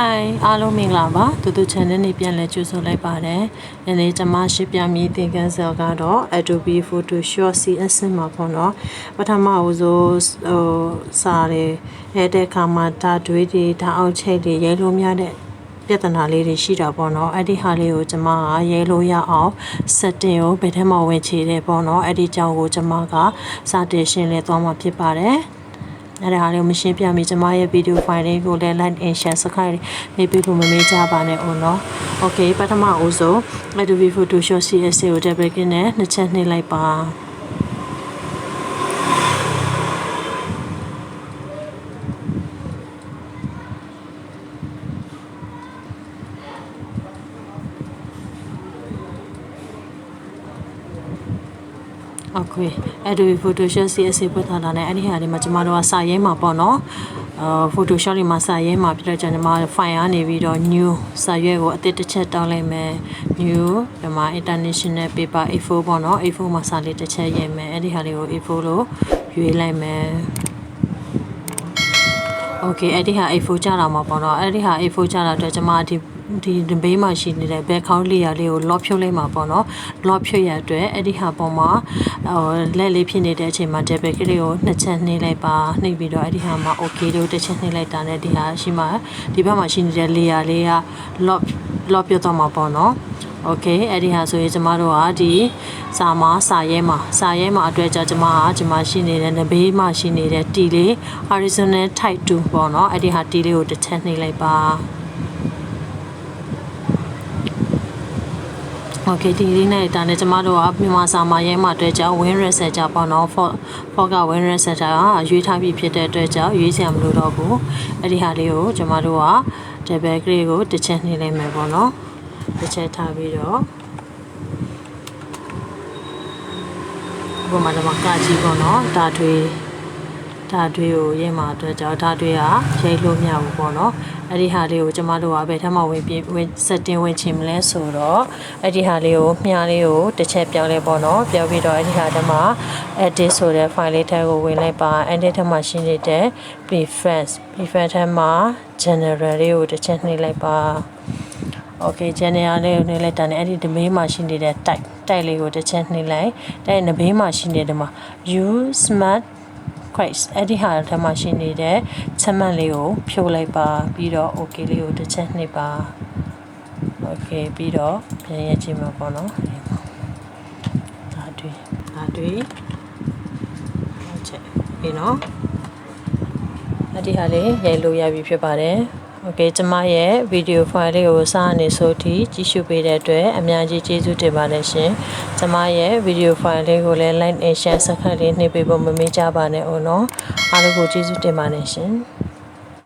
Hi, alo ming la ba. Tu channel ni pian le chu so lai pa de. Yane chama ship pya mi tin kan sa ka do Adobe Photoshop CS6 ma pho no. Pathama ho so sa le de kha ma da dwe de da aut chait de ye lo mya de ပြဿနာလေးတွေရှိတာပေါ့နော်အဲ့ဒီဟာလေးကိုကျွန်မကရေးလို့ရအောင် setting ကိုဘယ်ထဲမှာဝင်ချတယ်ပေါ့နော်အဲ့ဒီကြောင့်ကိုကျွန်မကစတင်ရှင်းလင်းသွားမှာဖြစ်ပါတယ်အဲ့ဒါဟာလေးကိုမရှင်းပြမိကျွန်မရဲ့ video file လေးကိုလည်း like and share subscribe နေပြီးဖို့မမေ့ကြပါနဲ့ဦးနော် okay ပထမဦးဆုံး Adobe Photoshop CS6 ကို double click နဲ့နှစ်ချက်နှိပ်လိုက်ပါOkay, Adobe Photoshop CS6 ပတ်ထားတာနဲ့အဲ့ဒီဟာတွေမှာကျမတို့ကစာရေးမှာပေါ့နော်Photoshop တွေမှာစာရေးမှာပြတော့ကျွန်တော် file ကနေပြီးတော့ new စာရွက်ကိုအသစ်တစ်ချက်တောင်းလိုက်မယ် new ဒီမှာ international paper A4 ပေါ့နော် A4 မှာစာလေးတစ်ချက်ရေးမယ်အဲ့ဒီဟာလေးကို A4 လို့ရွေးလိုက်မယ် Okay အဲ့ဒီဟာ A4 ကြတာမှာပေါ့နော်အဲ့ဒီဟာ A4 ကြတာအတွက်ကျမဒီဘေးမှာရှိနေတဲ့ background layer လေးကို lock ဖြုတ်လိုက်မှာပေါ့နော် lock ဖြုတ်ရအတွက်အဲ့ဒီဟာပေါ်မှာလက်လေးဖြစ်နေတဲ့အချိန်မှာ double click လေးကိုနှစ်ချက်နှိပ်လိုက်ပါနှိပ်ပြီးတော့အဲ့ဒီဟာမှာ okay လို့တစ်ချက်နှိပ်လိုက်တာနဲ့ဒီဟာရှိမှာဒီဘက်မှာရှိနေတဲ့ layer လေးက lock ပြုတ်သွားမှာပေါ့နော် Okay အဲ့ဒီဟာဆိုရင်ကျမတို့ကဒီစာရဲမှာအတွက်ကြောင့်ကျမရှိနေတဲ့ဘေးမှာရှိနေတဲ့ T လေး horizontal type 2ပေါ့နော်အဲ့ဒီဟာ T လေးကိုတစ်ချက်နှိပ်လိုက်ပါOkay ဒီလေးနဲ့တာနဲ့ကျမတို့ကမြန်မာစာမှာရဲမှာအတွက်ကြောင့် win reset ကြပေါ့နော် for က win reset ကရွေးထားပြီးဖြစ်တဲ့အတွက်ကြောင့်ရွေးစရာမလိုတော့ဘူးအဲ့ဒီဟာလေးကိုကျမတို့က double click ကိုတစ်ချက်နှိပ်လိုက်မယ်ပေါ့နော်တစ်ချက်ထားပြီးတော့ဘုမတော့ကကြီးပေါ့နော်ဒါတွေကိုရဲမှာအတွက်ကြောင့်ဒါတွေကရိုက်လို့မရဘူးပေါ့နော်အဲ့ဒီဟာလေးကိုကျမတို့ကဘယ်ထက်မှဝင် setting ဝင်ချင်မလဲဆိုတော့အဲ့ဒီဟာလေးကိုမြားလေးကိုတစ်ချက်ပြောင်းလဲပေါ့နော်ပြောင်းပြီးတော့အဲ့ဒီဟာထဲမှာ edit ဆိုတဲ့ file လေးထဲကိုဝင်လိုက်ပါ edit ထဲမှာရှိနေတဲ့ preference ထဲမှာ general လေးကိုတစ်ချက်နှိပ်လိုက်ပါ Okay ကျန်နေရလေးကိုနှိပ်လိုက်တာနဲ့အဲ့ဒီဘေးမှာရှိနေတဲ့ type လေးကိုတစ်ချက်နှိပ်လိုက်တဲ့ဘေးမှာရှိနေတယ်မှာ use smart Christ အဲ့ဒီဟာထဲမှာရှိနေတဲ့ချက်မှတ်လေးကိုဖြုတ်လိုက်ပါပြီးတော့ okay လေးကိုတစ်ချက်နှိပ်ပါ okay ပြီးတော့ပြန်ရကြည့်မှာပေါ့နော်ဒါတွေ့ချက်ပြီးနော်အဲ့ဒီဟာလေးရိုက်လို့ရပြီဖြစ်ပါတယ်Okay ကျမရဲ့ video file လေးကိုစာအနေဆိုထိကြည့်ရှုပေးတဲ့အတွက်အများကြီးကျေးဇူးတင်ပါတယ်ရှင်ကျမရဲ့ video file လေးကိုလည်း like and share ဆက်ခက်လေးနှိပ်ပေးဖို့မမေ့ကြပါနဲ့ဦးနော်အားလုံးကိုကျေးဇူးတင်ပါတယ်ရှင်